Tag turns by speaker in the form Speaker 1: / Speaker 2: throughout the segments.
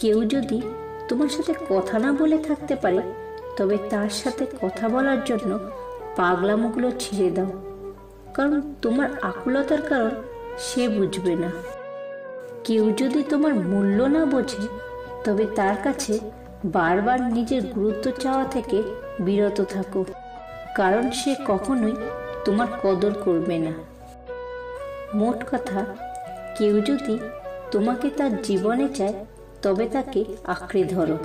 Speaker 1: কেউ যদি তোমার সাথে কথা না বলে থাকতে পারে, তবে তার সাথে কথা বলার জন্য পাগলামোগুলো ছেড়ে দাও, কারণ তোমার আকুলতার কারণ সে বুঝবে না। কেউ যদি তোমার মূল্য না বোঝে, তবে তার কাছে বারবার নিজের গুরুত্ব চাওয়া থেকে বিরত থাকো, কারণ সে কখনোই তোমার কদর করবে না। মোট কথা, কেউ যদি তোমাকে তার জীবনে চায়, তবে তাকে আঁকড়ে ধরো,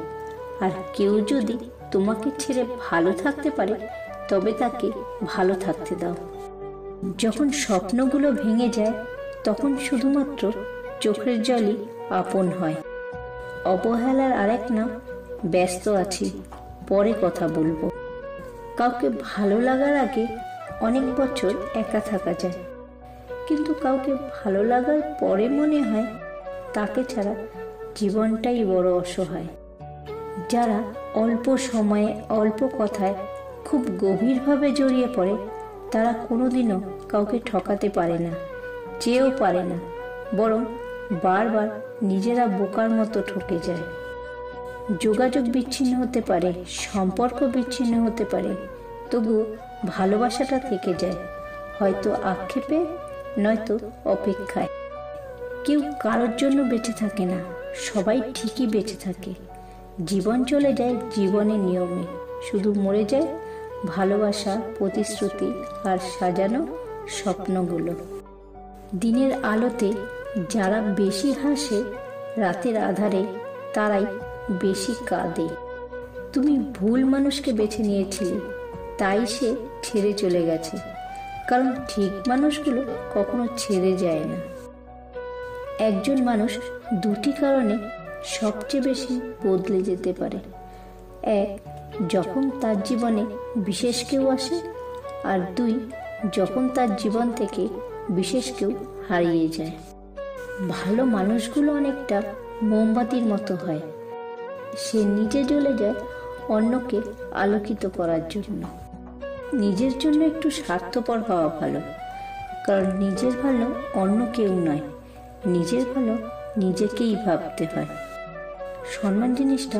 Speaker 1: আর কেউ যদি তোমাকে ছেড়ে ভালো থাকতে পারে, তবে তাকে ভালো থাকতে দাও। যখন স্বপ্নগুলো ভেঙে যায়, তখন শুধুমাত্র চোখের জলই আপন হয়। অবহেলার আরেক নাম ব্যস্ত আছি, পরে কথা বলবো। কাউকে ভালো লাগার আগে অনেক বছর একা থাকা যায়, কিন্তু কাউকে ভালো লাগার পরে মনে হয় তাকে ছাড়া জীবনটাই বড় অসহায়। যারা অল্প সময়ে অল্প কথায় খুব গভীরভাবে জড়িয়ে পড়ে, তারা কোনোদিনও কাউকে ঠকাতে পারে না, চেয়েও পারে না, বরং বারবার নিজেরা বোকার মতো ঠকে যায়। যোগাযোগ বিচ্ছিন্ন হতে পারে, সম্পর্ক বিচ্ছিন্ন হতে পারে, তবুও ভালোবাসাটা থেকে যায়, হয়তো আক্ষেপে, নয়তো অপেক্ষায়। কেউ কারোর জন্য বেঁচে থাকে না, সবাই ঠিকই বেঁচে থাকে। জীবন চলে যায় জীবনের নিয়মে, শুধু মরে যায় ভালোবাসা, প্রতিশ্রুতি আর সাজানো স্বপ্নগুলো। দিনের আলোতে যারা বেশি হাসে, রাতের আধারে তারাই বেশি কাঁদে। তুমি ভুল মানুষকে বেছে নিয়েছিলে, তাই সে ছেড়ে চলে গেছে, কারণ ঠিক মানুষগুলো কখনো ছেড়ে যায় না। একজন মানুষ দুটি কারণে সবচেয়ে বেশি বদলে যেতে পারে। এক, যখন তার জীবনে বিশেষ কেউ আসে, আর দুই, যখন তার জীবন থেকে বিশেষ কেউ হারিয়ে যায়। ভালো মানুষগুলো অনেকটা মোমবাতির মতো হয়, সে নিজে জ্বলে যায় অন্যকে আলোকিত করার জন্য। নিজের জন্য একটু স্বার্থপর হওয়া ভালো, কারণ নিজের ভালো অন্য কেউ নয়, নিজের ভালো নিজেকেই ভাবতে হয়। সম্মান জিনিসটা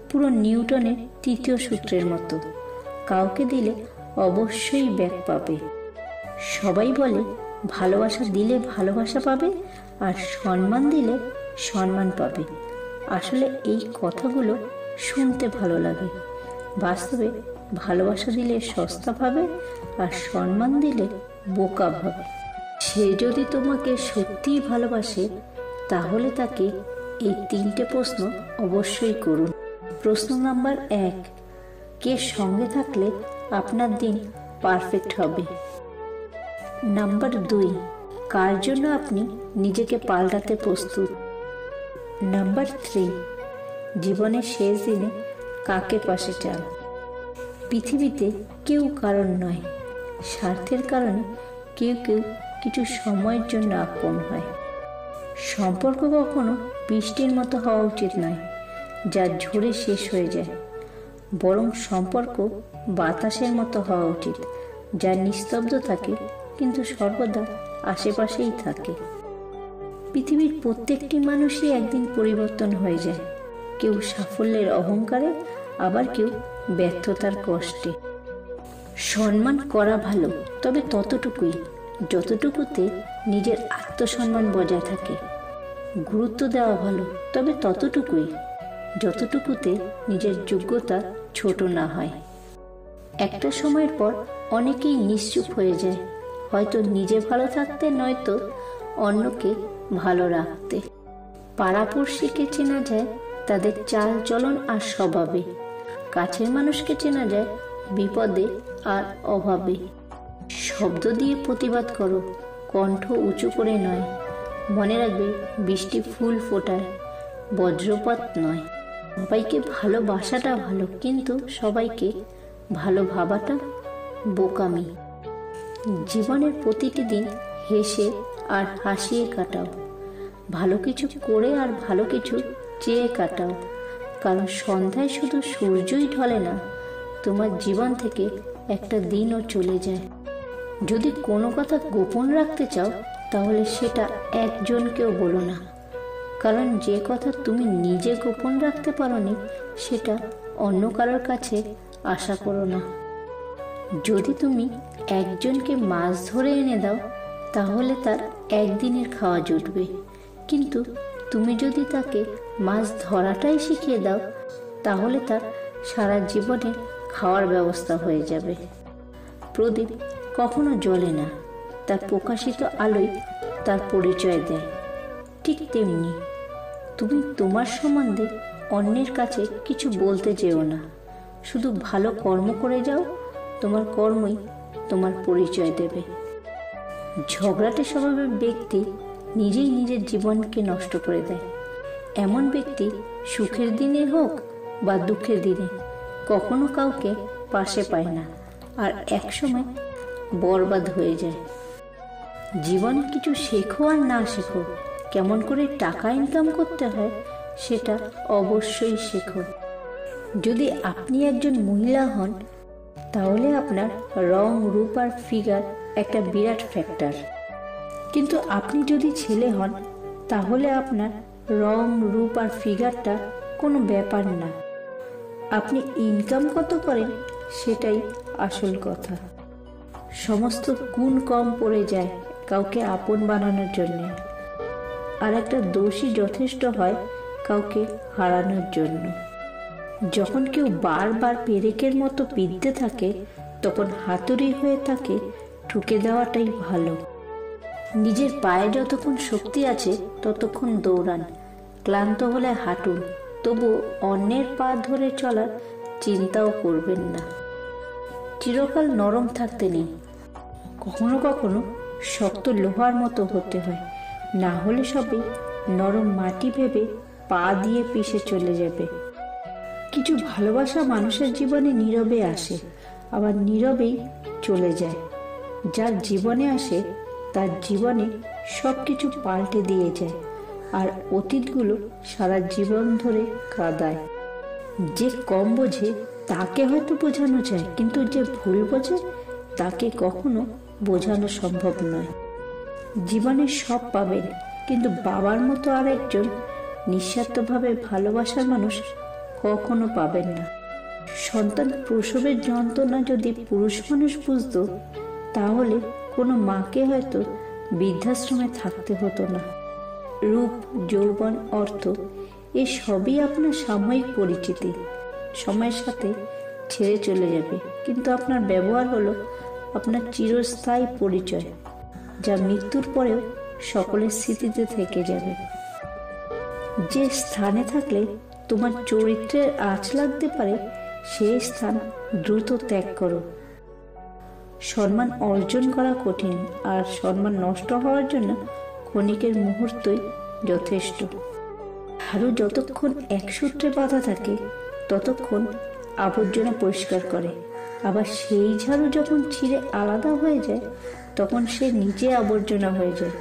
Speaker 1: পুরো নিউটনের তৃতীয় সূত্রের মতো, কাউকে দিলে অবশ্যই ব্যাক পাবে। সবাই বলে ভালোবাসা দিলে ভালোবাসা পাবে, আর সম্মান দিলে সম্মান পাবে। আসলে এই কথাগুলো শুনতে ভালো লাগে, বাস্তবে ভালোবাসা দিলে সস্তা পাবে, আর সম্মান দিলে বোকা ভাবে। সে যদি তোমাকে সত্যিই ভালোবাসে, তাহলে তাকে এই 3টে প্রশ্ন অবশ্যই করুন। প্রশ্ন নাম্বার 1, কে সঙ্গে থাকলে আপনার দিন পারফেক্ট হবে? নাম্বার 2, কার জন্য আপনি নিজেকে পাল্টাতে প্রস্তুত? নাম্বার 3, জীবনের শেষ দিনে কাকে পাশে চান? পৃথিবীতে কেউ কারণ নয়, স্বার্থের কারণে কেউ কেউ কিছু সময়ের জন্য আপন হয়। সম্পর্ক কখনো বৃষ্টির মতো হওয়া উচিত নয়, যা ঝরে শেষ হয়ে যায়, বরং সম্পর্ক বাতাসের মতো হওয়া উচিত, যা নিস্তব্ধ থাকে কিন্তু সর্বদা আশেপাশেই থাকে। পৃথিবীর প্রত্যেকটি মানুষই একদিন পরিবর্তন হয়ে যায়, কেউ সাফল্যের অহংকারে, আবার কেউ ব্যর্থতার কষ্টে। সম্মান করা ভালো, তবে ততটুকুই যতটুকুতে নিজের আত্মসম্মান বজায় থাকে। গুরুত্ব দেওয়া ভালো, তবে ততটুকুই যতটুকুতে নিজের যোগ্যতা ছোট না হয়। একটা সময়ের পর অনেকেই নিশ্চুপ হয়ে যায়, হয়তো নিজে ভালো থাকতে, নয়তো অন্যকে ভালো রাখতে। পাড়াপড়শিকে চেনা যায় তাদের চাল চলন আর স্বভাবে, কাছের মানুষকে চেনা যায় বিপদে আর অভাবে। শব্দ দিয়ে প্রতিবাদ করো, কণ্ঠ উঁচু করে নয়। মনে রাখবে, বৃষ্টি ফুল ফোটায়, বজ্রপাত নয়। সবাইকে ভালোবাসাটা ভালো, কিন্তু সবাইকে ভালো ভাবাটা বোকামি। জীবনের প্রতিটি দিন হেসে আর হাসিয়ে কাটাও, ভালো কিছু করে আর ভালো কিছু চেয়ে কাটাও, কারণ সন্ধ্যায় শুধু সূর্যই ঢলে না, তোমার জীবন থেকে একটা দিনও চলে যায়। যদি কোনো কথা গোপন রাখতে চাও, তাহলে সেটা একজনকেও বলো না, কারণ যে কথা তুমি নিজে গোপন রাখতে পারোনি সেটা অন্য কারোর কাছে আশা করো না। যদি তুমি একজনকে মাছ ধরে এনে দাও তাহলে তার একদিনের খাওয়া জুটবে, কিন্তু তুমি যদি তাকে মাছ ধরাটাই শিখিয়ে দাও তাহলে তার সারা জীবনে খাওয়ার ব্যবস্থা হয়ে যাবে। প্রদীপ কখনো জ্বলে না, তার প্রকাশিত আলোয় তার পরিচয় দেয়। ঠিক তেমনি তুমি তোমার সম্বন্ধে অন্যের কাছে কিছু বলতে যেও না, শুধু ভালো কর্ম করে যাও, তোমার কর্মই তোমার পরিচয় দেবে। ঝগড়াটে স্বভাবের ব্যক্তি নিজেই নিজের জীবনকে নষ্ট করে দেয়। এমন ব্যক্তি সুখের দিনে হোক বা দুঃখের দিনে কখনো কাউকে পাশে পায় না, আর একসময় বরবাদ হয়ে যায়। জীবনে কিছু শেখো আর না শেখো, কেমন করে টাকা ইনকাম করতে হয় সেটা অবশ্যই শেখো। যদি আপনি একজন মহিলা হন তাহলে আপনার রং, রূপ আর ফিগার একটা বিরাট ফ্যাক্টর, কিন্তু আপনি যদি ছেলে হন তাহলে আপনার রং, রূপ আর ফিগারটা কোনো ব্যাপার না। আপনি ইনকাম কত করেন সেটাই আসল কথা। সমস্ত গুণ কম পড়ে যায় কাউকে আপন বানানোর জন্য, আর একটা দোষী যথেষ্ট হয় কাউকে হারানোর জন্য। যখন কেউ বারবার পেরেকের মতো বিঁধতে থাকে তখন হাতুড়ি হয়ে তাকে ঠুকে দেওয়াটাই ভালো। নিজের পায়ে যতক্ষণ শক্তি আছে ততক্ষণ দৌড়ান, ক্লান্ত হলে হাঁটুন, তবু অন্যের পা ধরে চলার চিন্তাও করবেন না। চিরকাল নরম থাকতে নেই, কখনো কখনো শক্ত লোহার মতো হতে হয়, না হলে সবই নরম মাটি ভেবে পা দিয়ে পিষে চলে যাবে। কিছু ভালোবাসা মানুষের জীবনে নীরবে আসে, আবার নীরবেই চলে যায়। যার জীবনে আসে তার জীবনে সব কিছু পাল্টে দিয়ে যায়, আর অতীতগুলো সারা জীবন ধরে কাঁদায়। যে কম বোঝে তাকে হয়তো বোঝানো যায়, কিন্তু যে ভুল বোঝে তাকে কখনো বোঝানো সম্ভব নয়। জীবনে সব পাবেন, কিন্তু বাবার মতো আরেকজন নিঃস্বার্থভাবে ভালোবাসার মানুষ কখনো পাবেন না। সন্তান প্রসবের যন্ত্রণা যদি পুরুষ মানুষ বুঝত তাহলে কোনো মাকে হয়তো বৃদ্ধাশ্রমে থাকতে হতো না। রূপ, যৌবন, অর্থ এ সবই আপনার সাময়িক পরিচিতি, সময়ের সাথে ছেড়ে চলে যাবে, কিন্তু আপনার ব্যবহার হলো আপনার চিরস্থায়ী পরিচয়, যা মৃত্যুর পরেও সকলের স্মৃতিতে থেকে যাবে। যে স্থানে থাকলে তোমার চরিত্রের আঁচ লাগতে পারে সেই স্থান দ্রুত ত্যাগ করো। সম্মান অর্জন করা কঠিন, আর সম্মান নষ্ট হওয়ার জন্য ক্ষণিকের মুহূর্তই যথেষ্ট। ঝাড়ু যতক্ষণ এক সূত্রে বাঁধা থাকে ততক্ষণ আবর্জনা পরিষ্কার করে, আবার সেই ঝাড়ু যখন ছিঁড়ে আলাদা হয়ে যায় তখন সে নিজে আবর্জনা হয়ে যায়।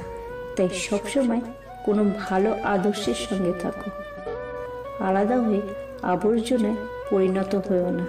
Speaker 1: তাই সবসময় কোনো ভালো আদর্শের সঙ্গে থাকো, আলাদা হয়ে আবর্জনায় পরিণত হয়েও না।